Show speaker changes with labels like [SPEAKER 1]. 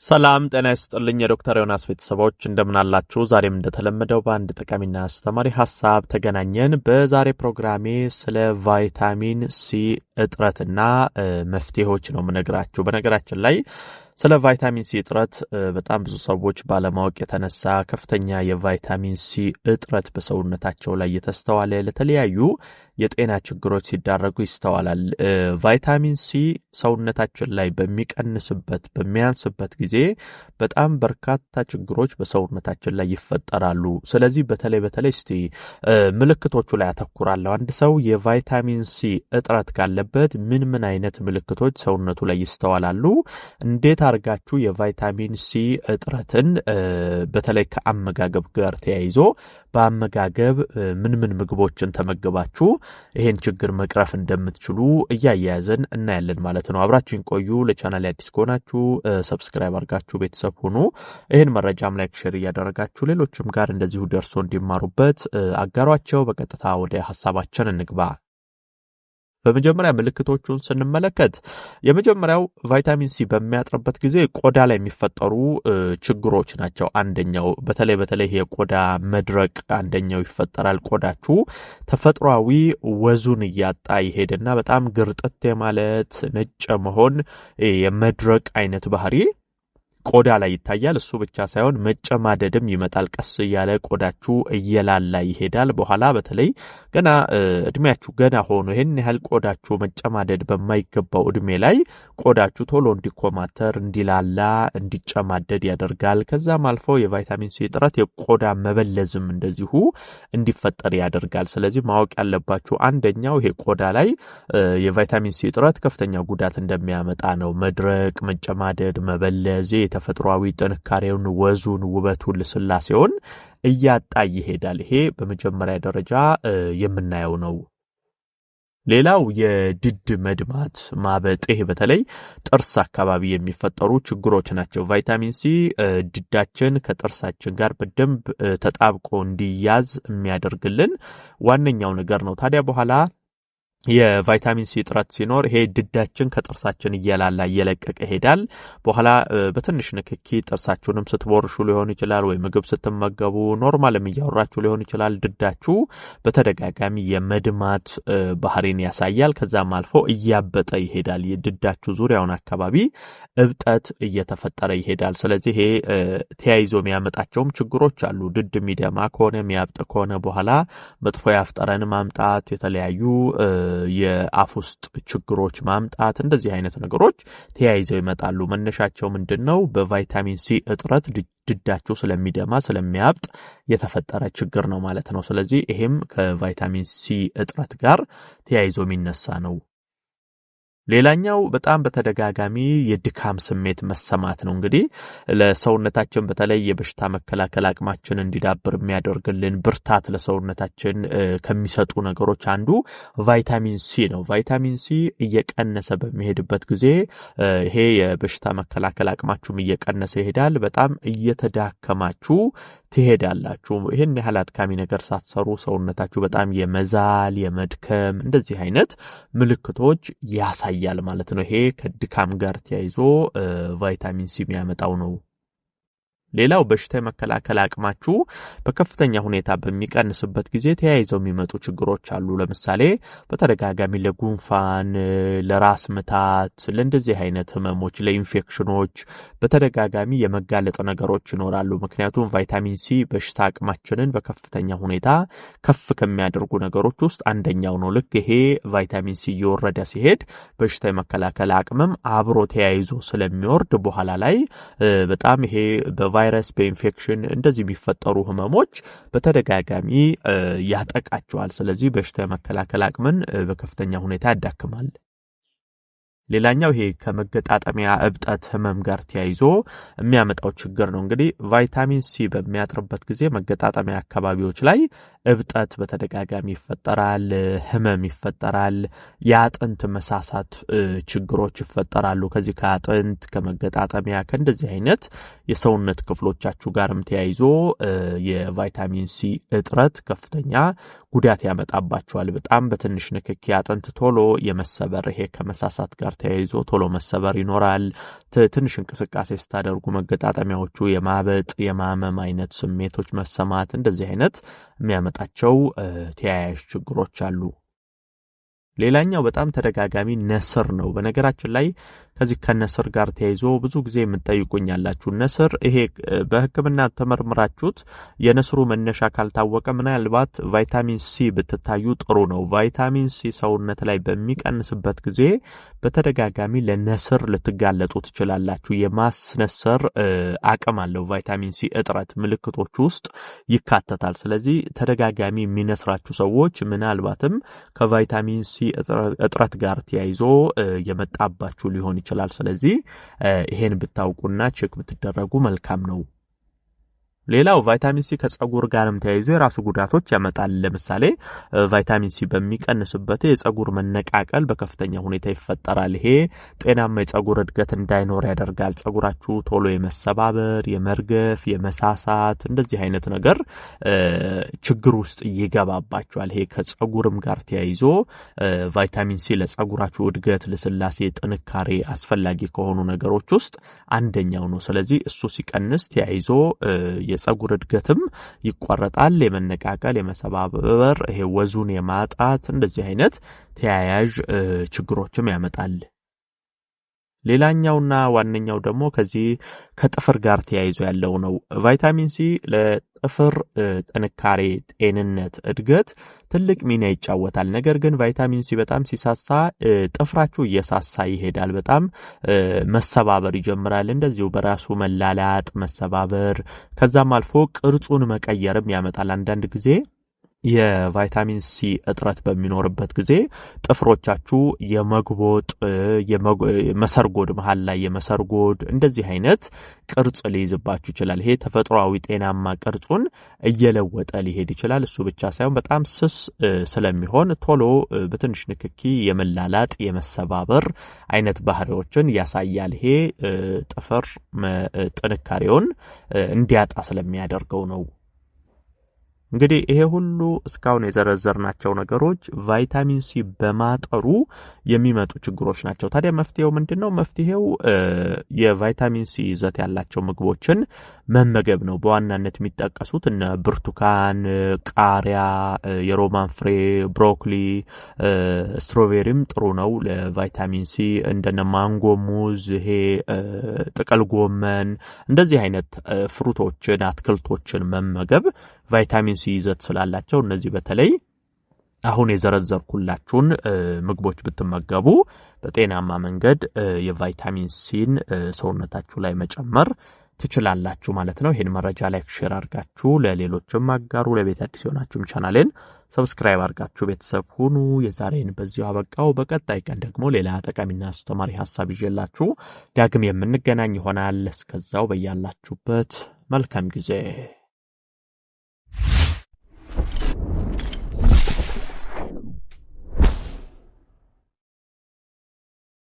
[SPEAKER 1] ሰላም ጤና ይስጥልኝ የዶክተር ዮናስ ቤተሰቦች እንደምን አላችሁ? ዛሬም እንደተለመደው በአንድ ጠቃሚና አስተማሪ ሐሳብ ተገናኘን። በዛሬ ፕሮግራሜ ስለ ቫይታሚን ሲ እጥረትና መፍትሄዎች ነው የምነግራችሁ። በነገራችን ላይ ስለ ቫይታሚን ሲ እጥረት በጣም ብዙ ሰዎች ባለማወቅ የተነሳ ከፍተኛ የቫይታሚን ሲ እጥረት በሰውነታቸው ላይ የተስተዋለ ለተለያዩ የጤና ችግሮች ሲዳረጉ ይስተዋላል። ቫይታሚን ሲ ሰውነታችን ላይ በሚያንስበት ጊዜ በጣም በርካታ ችግሮች በሰውነታችን ላይ ይፈጠራሉ። ስለዚህ በተለይ እስቲ ምልክቶቹ ላይ አተኩራለሁ። አንድ ሰው የቫይታሚን ሲ እጥረት ካለበት ምን አይነት ምልክቶች ሰውነቱ ላይ ይስተዋላሉ? እንዴት አርጋችሁ የቫይታሚን ሲ እጥረትን በተለይ ከአመጋገብ ጋር ተያይዞ በአመጋገብ ምን ምግቦችን ተመገባችሁ ይሄን ችግር መቅረፍ እንደምትችሉ እያያያዝን እናያለን ማለት ነው። አብራችሁን ቆዩ። ለቻናሌ አዲስ ከሆናችሁ ሰብስክራይብ አድርጋችሁ ቤተሰብ ሁኑ። ይሄን መረጃም ላይክ ሼር እያደረጋችሁ ሌሎችም ጋር እንደዚሁ ደርሶ እንዲማሩበት አጋሯቸው። በቀጥታ ወደ ሐሳባችን እንግባ። በመጀመሪያ ምልክቶቹን ስንመለከት የመጀመሪያው ቫይታሚን ሲ በሚያጥርበት ጊዜ ቆዳ ላይ የሚፈጠሩ ችግሮች ናቸው። አንደኛው በተለይ የቆዳ መድረቅ አንደኛው ይፈጠራል። ቆዳችሁ ተፈጥሯዊ ወዙን እያጣ ይሄድና በጣም ግርጥት ማለት ነጭ መሆን የመድረቅ አይነት ባህሪ ቆዳ ላይ ይታያል። እሱ ብቻ ሳይሆን መጨማደድም ይመጣል። ቀስ እያለ ቆዳችሁ እየላላ ይሄዳል። በኋላ በተለይ ገና እድሜያችሁ ገና ሆኖ ይሄን ያህል ቆዳችሁ መጨማደድ በማይገባው እድሜ ላይ ቆዳችሁ ቶሎ እንዲኮማተር፣ እንዲላላ፣ እንዲጨማደድ ያደርጋል። ከዛም አልፎ የቫይታሚን ሲ እጥረት የቆዳ መበለዝም እንደዚሁ እንዲፈጠር ያደርጋል። ስለዚህ ማወቅ ያለባችሁ አንደኛው ይሄ ቆዳ ላይ የቫይታሚን ሲ እጥረት ከፍተኛ ጉዳት እንደሚያመጣ ነው። መድረቅ፣ መጨማደድ፣ መበለዝ ተፈጥሯዊ ጥንካሬውን፣ ወዙን፣ ውበቱን፣ ልስላሴውን እያጣ ይሄዳል። ይሄ በመጀመሪያ ደረጃ የምናየው ነው። ሌላው የድድ መድማት፣ ማበጥ፣ ይሄ በተለይ ጥርስ አካባቢ የሚፈጠሩ ችግሮች ናቸው። ቫይታሚን ሲ ድዳችን ከጥርሳችን ጋር በደንብ ተጣብቆ እንዲያዝ የሚያደርግልን ዋነኛው ነገር ነው። ታዲያ በኋላ የቫይታሚን ሲ እጥረት ሲኖር ይሄ ድዳችን ከጥርሳችን እየላላ እየለቀቀ ይሄዳል። በኋላ በትንሽ ንክኪ ጥርሳችሁንም ስትቦርሹ ሊሆን ይችላል፣ ወይ ምግብ ስትመገቡ ኖርማልም እያወራችሁ ሊሆን ይችላል። ድዳችሁ በተደጋጋሚ የመድማት ባህሪን ያሳያል። ከዛም አልፎ እያበጠ ይሄዳል። የድዳችሁ ዙሪያውን አካባቢ እብጠት እየተፈጠረ ይሄዳል። ስለዚህ ይሄ ተያይዞ የሚያመጣቸውም ችግሮች አሉ። ድድ የሚደማ ከሆነ የሚያብጥ ከሆነ በኋላ መጥፎ ያፍጠረን ማምጣት፣ የተለያዩ የአፍ ውስጥ ችግሮች ማምጣት፣ እንደዚህ አይነት ነገሮች ተያይዘው ይመጣሉ። መነሻቸው ምንድነው? በቫይታሚን ሲ እጥረት ድዳችሁ ስለሚደማ ስለሚያብጥ የተፈጠረ ችግር ነው ማለት ነው። ስለዚህ ይሄም ከቫይታሚን ሲ እጥረት ጋር ተያይዞ የሚነሳ ነው። ሌላኛው በጣም በተደጋጋሚ የድካም ስሜት መሰማት ነው። እንግዲህ ለሰውነታችን በተለይ የበሽታ መከላከል አቅማችን እንዲዳብር የሚያደርግልን ብርታት ለሰውነታችን ከሚሰጡ ነገሮች አንዱ ቫይታሚን ሲ ነው። ቫይታሚን ሲ እየቀነሰ በሚሄድበት ጊዜ ይሄ የበሽታ መከላከል አቅማችሁም እየቀነሰ ይሄዳል። በጣም እየተዳከማችሁ ትሄዳላችሁ። ይሄን ያህል አድካሚ ነገር ሳትሰሩ ሰውነታችሁ በጣም የመዛል፣ የመድከም እንደዚህ አይነት ምልክቶች ያሳያል ማለት ነው። ይሄ ከድካም ጋር ተያይዞ ቫይታሚን ሲ የሚያመጣው ነው። ሌላው በሽታ የመከላከል አቅማችሁ በከፍተኛ ሁኔታ በሚቀንስበት ጊዜ ተያይዘው የሚመጡ ችግሮች አሉ። ለምሳሌ በተደጋጋሚ ለጉንፋን፣ ለራስ ምታት፣ ለእንደዚህ አይነት ህመሞች፣ ለኢንፌክሽኖች በተደጋጋሚ የመጋለጥ ነገሮች ይኖራሉ። ምክንያቱም ቫይታሚን ሲ በሽታ አቅማችንን በከፍተኛ ሁኔታ ከፍ ከሚያደርጉ ነገሮች ውስጥ አንደኛው ነው። ልክ ይሄ ቫይታሚን ሲ እየወረደ ሲሄድ በሽታ የመከላከል አቅምም አብሮ ተያይዞ ስለሚወርድ በኋላ ላይ በጣም ይሄ ቫይረስ፣ በኢንፌክሽን እንደዚህ የሚፈጠሩ ህመሞች በተደጋጋሚ ያጠቃቸዋል። ስለዚህ በሽታ የመከላከል አቅምን በከፍተኛ ሁኔታ ያዳክማል። ሌላኛው ይሄ ከመገጣጠሚያ እብጠት ህመም ጋር ተያይዞ የሚያመጣው ችግር ነው። እንግዲህ ቫይታሚን ሲ በሚያጥርበት ጊዜ መገጣጠሚያ አካባቢዎች ላይ እብጠት በተደጋጋሚ ይፈጠራል፣ ህመም ይፈጠራል፣ የአጥንት መሳሳት ችግሮች ይፈጠራሉ። ከዚህ ከአጥንት ከመገጣጠሚያ ከእንደዚህ አይነት የሰውነት ክፍሎቻችሁ ጋርም ተያይዞ የቫይታሚን ሲ እጥረት ከፍተኛ ጉዳት ያመጣባቸዋል። በጣም በትንሽ ንክኪ አጥንት ቶሎ የመሰበር ይሄ ከመሳሳት ጋር ተያይዞ ቶሎ መሰበር ይኖራል። ትንሽ እንቅስቃሴ ስታደርጉ መገጣጠሚያዎቹ የማበጥ የማመም አይነት ስሜቶች መሰማት እንደዚህ አይነት የሚያመጣቸው ተያያዥ ችግሮች አሉ። ሌላኛው በጣም ተደጋጋሚ ነስር ነው። በነገራችን ላይ ከዚህ ከነስር ጋር ተያይዞ ብዙ ጊዜ የምትጠይቁኛላችሁ። ነስር ይሄ በሕክምና ተመርምራችሁት የነስሩ መነሻ ካልታወቀ ምናልባት ቫይታሚን ሲ ብትታዩ ጥሩ ነው። ቫይታሚን ሲ ሰውነት ላይ በሚቀንስበት ጊዜ በተደጋጋሚ ለነስር ልትጋለጡ ትችላላችሁ። የማስነሰር አቅም አለው። ቫይታሚን ሲ እጥረት ምልክቶች ውስጥ ይካተታል። ስለዚህ ተደጋጋሚ የሚነስራችሁ ሰዎች ምናልባትም ከቫይታሚን ሲ እጥረት ጋር ተያይዞ የመጣባችሁ ሊሆን ይችላል። ስለዚህ ይሄን ብታውቁና ቼክ ብትደረጉ መልካም ነው። ሌላው ቫይታሚን ሲ ከጸጉር ጋርም ተያይዞ የራሱ ጉዳቶች ያመጣል። ለምሳሌ ቫይታሚን ሲ በሚቀንስበት የጸጉር መነቃቀል በከፍተኛ ሁኔታ ይፈጠራል። ይሄ ጤናማ የጸጉር እድገት እንዳይኖር ያደርጋል። ጸጉራችሁ ቶሎ የመሰባበር፣ የመርገፍ፣ የመሳሳት እንደዚህ አይነት ነገር ችግር ውስጥ ይገባባችኋል። ይሄ ከጸጉርም ጋር ተያይዞ ቫይታሚን ሲ ለጸጉራችሁ እድገት፣ ለስላሴ፣ ጥንካሬ አስፈላጊ ከሆኑ ነገሮች ውስጥ አንደኛው ነው። ስለዚህ እሱ ሲቀንስ ተያይዞ የጸጉር እድገትም ይቋረጣል። የመነቃቀል፣ የመሰባበር፣ ይሄ ወዙን የማጣት እንደዚህ አይነት ተያያዥ ችግሮችም ያመጣል። ሌላኛውና ዋነኛው ደግሞ ከዚህ ከጥፍር ጋር ተያይዞ ያለው ነው። ቫይታሚን ሲ ለጥፍር ጥንካሬ፣ ጤንነት፣ እድገት ትልቅ ሚና ይጫወታል። ነገር ግን ቫይታሚን ሲ በጣም ሲሳሳ ጥፍራችሁ እየሳሳ ይሄዳል። በጣም መሰባበር ይጀምራል። እንደዚሁ በራሱ መላላጥ፣ መሰባበር ከዛም አልፎ ቅርጹን መቀየርም ያመጣል። አንዳንድ ጊዜ የቫይታሚን ሲ እጥረት በሚኖርበት ጊዜ ጥፍሮቻችሁ የመግቦጥ መሰርጎድ መሃል ላይ የመሰርጎድ እንደዚህ አይነት ቅርጽ ሊይዝባችሁ ይችላል። ይሄ ተፈጥሯዊ ጤናማ ቅርጹን እየለወጠ ሊሄድ ይችላል። እሱ ብቻ ሳይሆን በጣም ስስ ስለሚሆን ቶሎ በትንሽ ንክኪ የመላላጥ የመሰባበር አይነት ባህሪዎችን ያሳያል። ይሄ ጥፍር ጥንካሬውን እንዲያጣ ስለሚያደርገው ነው። እንግዲህ ይሄ ሁሉ እስካሁን የዘረዘርናቸው ነገሮች ቫይታሚን ሲ በማጠሩ የሚመጡ ችግሮች ናቸው። ታዲያ መፍትሄው ምንድነው? መፍትሄው የቫይታሚን ሲ ይዘት ያላቸው ምግቦችን መመገብ ነው። በዋናነት የሚጠቀሱት እነ ብርቱካን፣ ቃሪያ፣ የሮማን ፍሬ፣ ብሮኮሊ፣ ስትሮቤሪም ጥሩ ነው ለቫይታሚን ሲ። እንደነ ማንጎ፣ ሙዝ፣ ይሄ ጥቅል ጎመን እንደዚህ አይነት ፍሩቶችን አትክልቶችን መመገብ ቫይታሚን ሲ ይዘት ስላላቸው እነዚህ በተለይ አሁን የዘረዘርኩላችሁን ምግቦች ብትመገቡ በጤናማ መንገድ የቫይታሚን ሲን ሰውነታችሁ ላይ መጨመር ትችላላችሁ ማለት ነው። ይሄን መረጃ ላይክ ሼር አድርጋችሁ ለሌሎችም አጋሩ። ለቤት አዲስ ሆናችሁም ቻናሌን ሰብስክራይብ አድርጋችሁ ቤተሰብ ሁኑ። የዛሬን በዚሁ አበቃው። በቀጣይ ቀን ደግሞ ሌላ ጠቃሚና አስተማሪ ሐሳብ ይዤላችሁ ዳግም የምንገናኝ ይሆናል። እስከዛው በያላችሁበት መልካም ጊዜ